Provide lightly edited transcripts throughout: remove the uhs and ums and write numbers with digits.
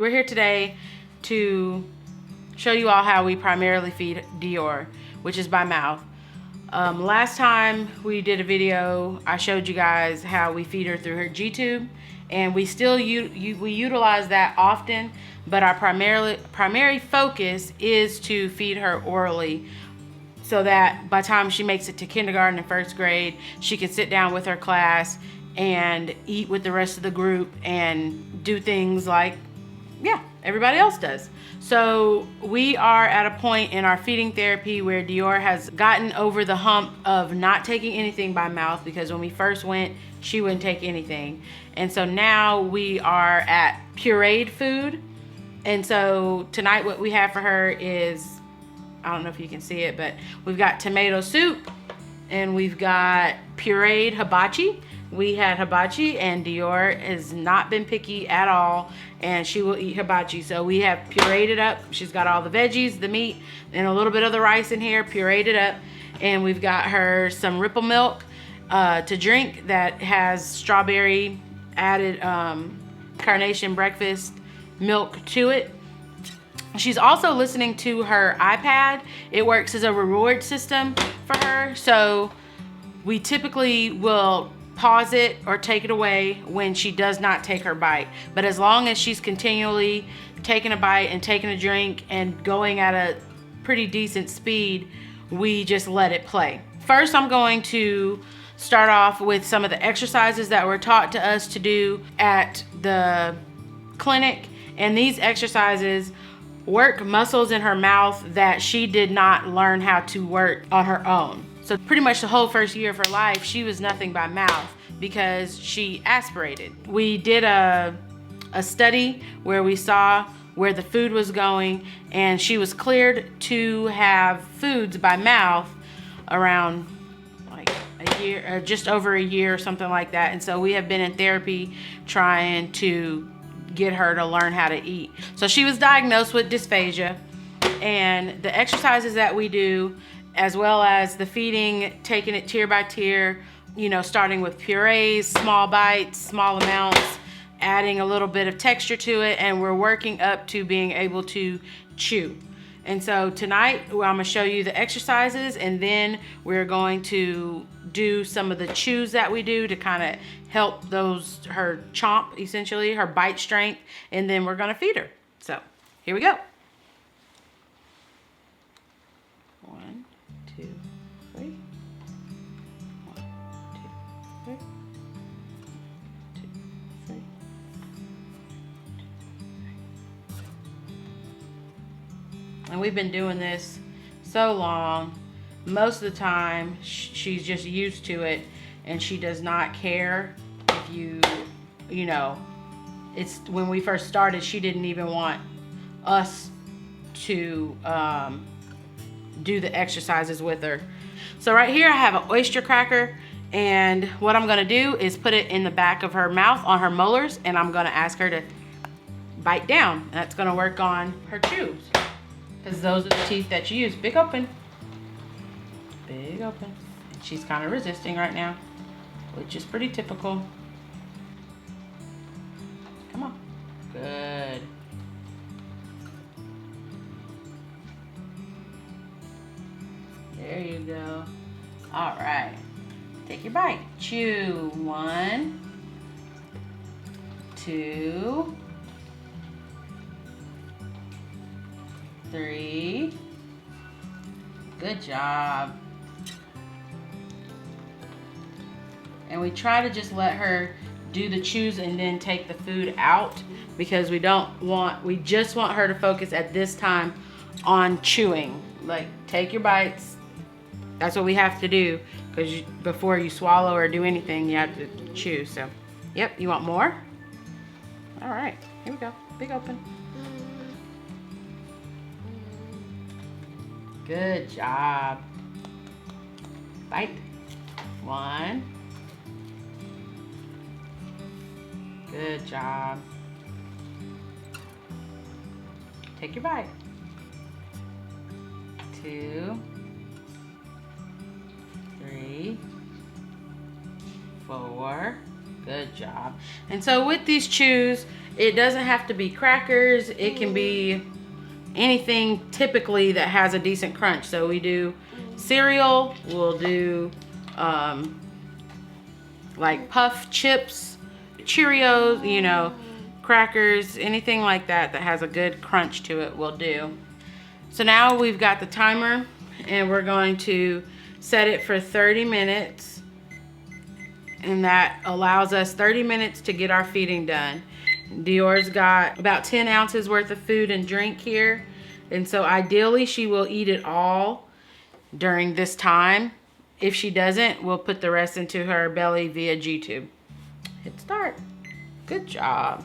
We're here today to show you all how we primarily feed Dior, which is by mouth. Last time we did a video, I showed you guys how we feed her through her G-tube, and we still we utilize that often, but our primary focus is to feed her orally, so that by the time she makes it to kindergarten and first grade, she can sit down with her class and eat with the rest of the group and do things like everybody else does. So we are at a point in our feeding therapy where Dior has gotten over the hump of not taking anything by mouth, because when we first went, she wouldn't take anything. And so now we are at pureed food. And so tonight what we have for her is, I don't know if you can see it, but we've got tomato soup and we've got pureed hibachi. We had hibachi, and Dior has not been picky at all, and she will eat hibachi. So we have pureed it up. She's got all the veggies, the meat, and a little bit of the rice in here, pureed it up. And we've got her some Ripple milk to drink that has strawberry added carnation breakfast milk to it. She's also listening to her iPad. It works as a reward system for her. So we typically will pause it or take it away when she does not take her bite. But as long as she's continually taking a bite and taking a drink and going at a pretty decent speed, we just let it play. First, I'm going to start off with some of the exercises that were taught to us to do at the clinic. And these exercises work muscles in her mouth that she did not learn how to work on her own. So pretty much the whole first year of her life, she was nothing by mouth because she aspirated. We did a study where we saw where the food was going, and she was cleared to have foods by mouth around like a year, or just over a year or something like that. And so we have been in therapy trying to get her to learn how to eat. So she was diagnosed with dysphagia, and the exercises that we do, as well as the feeding, taking it tier by tier, starting with purees, small bites, small amounts, adding a little bit of texture to it, and we're working up to being able to chew. And so tonight, I'm gonna show you the exercises, and then we're going to do some of the chews that we do to kind of help her chomp, essentially, her bite strength, and then we're gonna feed her. So here we go. 1, 2, 3. 1, 2, 3. 2, 3. And we've been doing this so long, most of the time she's just used to it, and she does not care if it's when we first started, she didn't even want us to do the exercises with her. So right here I have an oyster cracker, and what I'm gonna do is put it in the back of her mouth on her molars, and I'm gonna ask her to bite down. That's gonna work on her chews, because those are the teeth that you use. Big open. Big open. And she's kind of resisting right now, which is pretty typical. Come on. Good. There you go. All right. Take your bite. Chew. 1, 2, 3. Good job. And we try to just let her do the chews and then take the food out, because we just want her to focus at this time on chewing. Like, take your bites. That's what we have to do, because before you swallow or do anything, you have to chew. So, yep, you want more? All right, here we go. Big open. Good job. Bite. 1. Good job. Take your bite. 2, 3, 4. Good job. And so with these chews, It doesn't have to be crackers. It can be anything typically that has a decent crunch. So we do cereal, we'll do like puff chips, Cheerios, you know, crackers, anything like that that has a good crunch to it will do. So now we've got the timer and we're going to set it for 30 minutes, and that allows us 30 minutes to get our feeding done. Dior's got about 10 ounces worth of food and drink here, and so ideally she will eat it all during this time. If she doesn't, we'll put the rest into her belly via G-tube. Hit start. Good job.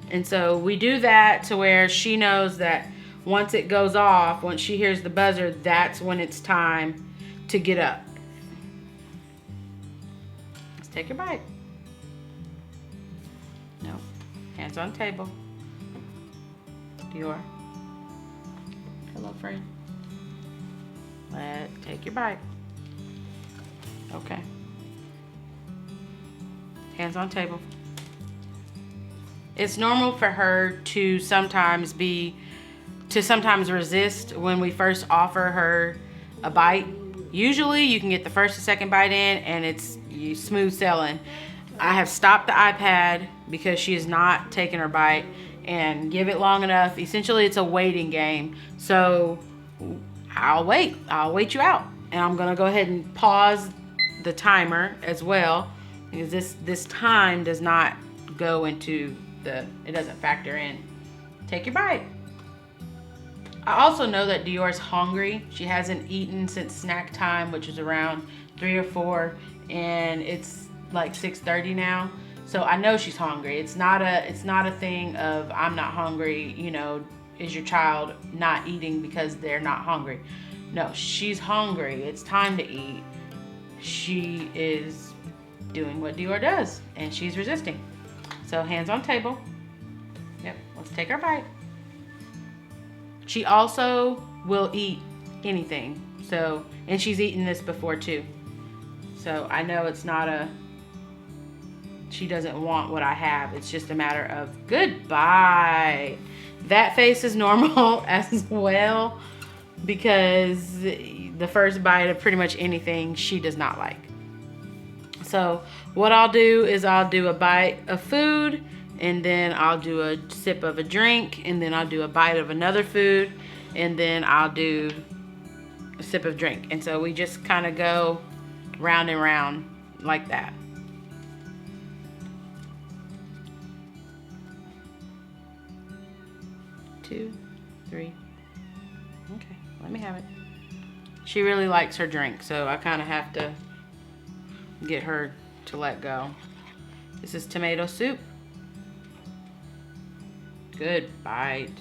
And so we do that to where she knows that once it goes off, once she hears the buzzer, that's when it's time to get up. Let's take your bite. No, hands on table. Dior. Hello, friend. Take your bite. Okay. Hands on table. It's normal for her to sometimes resist when we first offer her a bite. Usually you can get the first or second bite in and it's smooth sailing. I have stopped the iPad because she is not taking her bite, and give it long enough. Essentially it's a waiting game. So I'll wait you out, and I'm gonna go ahead and pause the timer as well, because this time does not go into it doesn't factor in. Take your bite. I also know that Dior's hungry. She hasn't eaten since snack time, which is around 3 or 4, and it's like 6:30 now. So I know she's hungry. It's not a thing of I'm not hungry, you know, is your child not eating because they're not hungry. No, she's hungry. It's time to eat. She is doing what Dior does, and she's resisting. So hands on table. Yep, let's take our bite. She also will eat anything. So, and she's eaten this before too. So I know it's not she doesn't want what I have. It's just a matter of goodbye. That face is normal as well, because the first bite of pretty much anything she does not like. So what I'll do is I'll do a bite of food, and then I'll do a sip of a drink, and then I'll do a bite of another food, and then I'll do a sip of drink. And so we just kind of go round and round like that. Two, three. Okay, let me have it. She really likes her drink, so I kind of have to get her to let go. This is tomato soup. Good bite.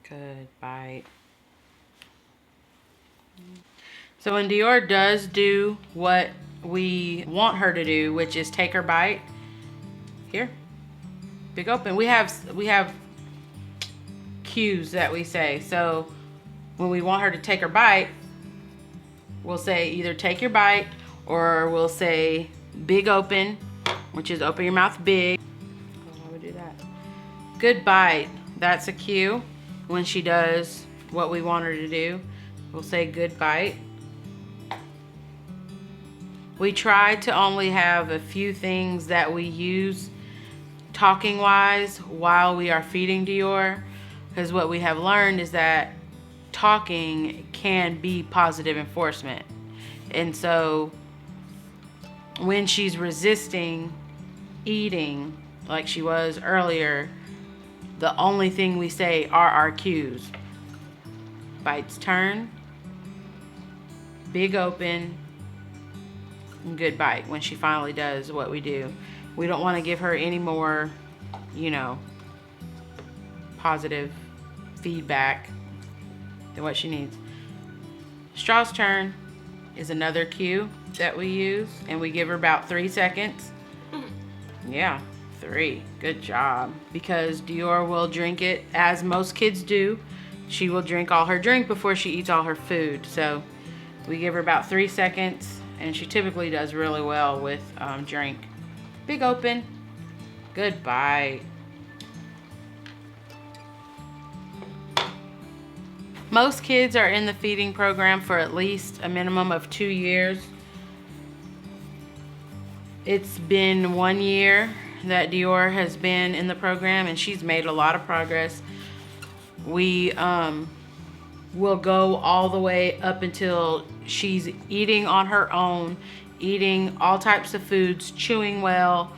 Good bite. So when Dior does do what we want her to do, which is take her bite, here, big open. We have cues that we say. So when we want her to take her bite, we'll say either take your bite, or we'll say big open, which is open your mouth big. How would we do that? Good bite. That's a cue. When she does what we want her to do, we'll say good bite. We try to only have a few things that we use talking wise while we are feeding Dior, because what we have learned is that talking can be positive enforcement. And so when she's resisting eating like she was earlier, the only thing we say are our cues. Bites turn, big open, and good bite when she finally does what we do. We don't want to give her any more, you know, positive feedback than what she needs. Straw's turn is another cue that we use, and we give her about 3 seconds. Yeah, 3. Good job. Because Dior will drink it, as most kids do, she will drink all her drink before she eats all her food. So we give her about 3 seconds, and she typically does really well with drink. Big open. Good bite. Most kids are in the feeding program for at least a minimum of 2 years. It's been 1 year that Dior has been in the program, and she's made a lot of progress. We will go all the way up until she's eating on her own, eating all types of foods, chewing well,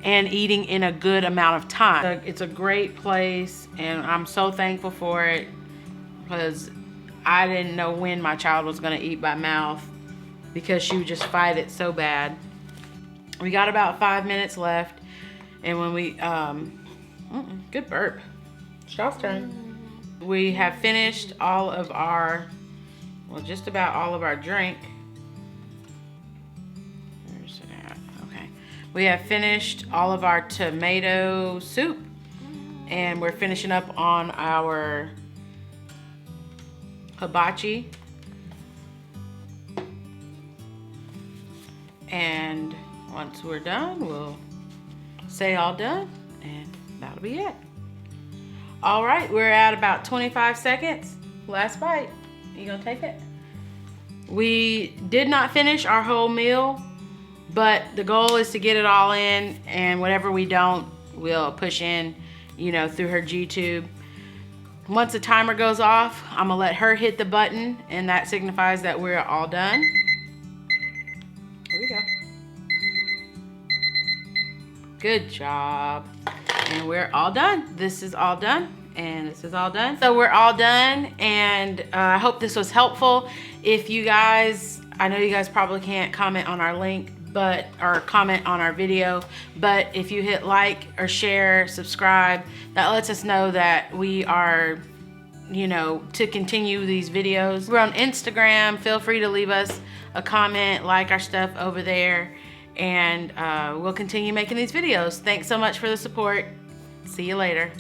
and eating in a good amount of time. It's a great place, and I'm so thankful for it, because I didn't know when my child was going to eat by mouth, because she would just fight it so bad. We got about 5 minutes left, and when we good burp. Shaw's turn. We have finished all of our, well, just about all of our drink. Where's it at? Okay. We have finished all of our tomato soup, and we're finishing up on our hibachi. And once we're done, we'll say all done, and that'll be it. All right, we're at about 25 seconds. Last bite. You gonna take it? We did not finish our whole meal, but the goal is to get it all in, and whatever we don't, we'll push in, you know, through her G-tube. Once the timer goes off, I'm gonna let her hit the button, and that signifies that we're all done. Here we go. Good job. And we're all done. This is all done, and this is all done. So we're all done, and I hope this was helpful. If you guys, I know you guys probably can't comment on our link, or comment on our video, but if you hit like or share, subscribe, that lets us know that we are, you know, to continue these videos. We're on Instagram. Feel free to leave us a comment, like our stuff over there, and we'll continue making these videos. Thanks so much for the support. See you later.